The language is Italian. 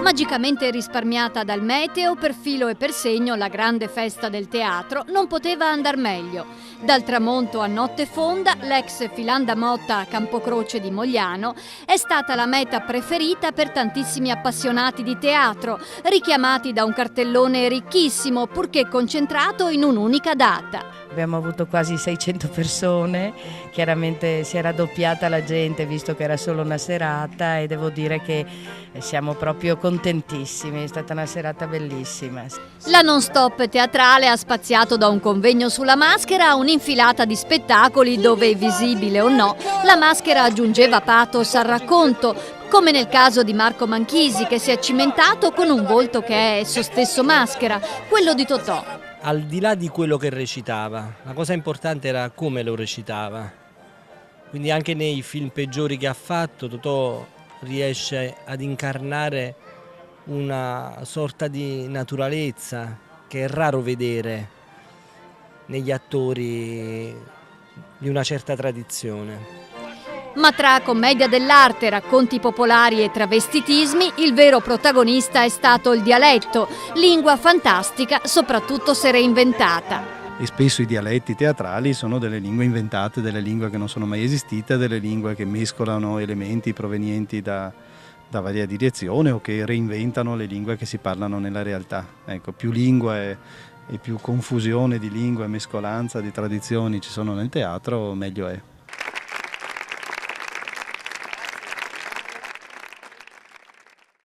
Magicamente risparmiata dal meteo, per filo e per segno la grande festa del teatro non poteva andar meglio. Dal tramonto a notte fonda, l'ex Filanda Motta a Campocroce di Mogliano è stata la meta preferita per tantissimi appassionati di teatro, richiamati da un cartellone ricchissimo, purché concentrato in un'unica data. Abbiamo avuto quasi 600 persone, chiaramente si è raddoppiata la gente visto che era solo una serata, e devo dire che siamo proprio contentissimi, è stata una serata bellissima. La non-stop teatrale ha spaziato da un convegno sulla maschera a un'infilata di spettacoli dove, visibile o no, la maschera aggiungeva pathos al racconto, come nel caso di Marco Manchisi, che si è cimentato con un volto che è esso stesso maschera, quello di Totò. Al di là di quello che recitava, la cosa importante era come lo recitava. Quindi anche nei film peggiori che ha fatto, Totò riesce ad incarnare una sorta di naturalezza che è raro vedere negli attori di una certa tradizione. Ma tra commedia dell'arte, racconti popolari e travestitismi, il vero protagonista è stato il dialetto, lingua fantastica soprattutto se reinventata. E spesso i dialetti teatrali sono delle lingue inventate, delle lingue che non sono mai esistite, delle lingue che mescolano elementi provenienti da varie direzioni o che reinventano le lingue che si parlano nella realtà. Ecco, più lingue e più confusione di lingue, mescolanza di tradizioni ci sono nel teatro, meglio è.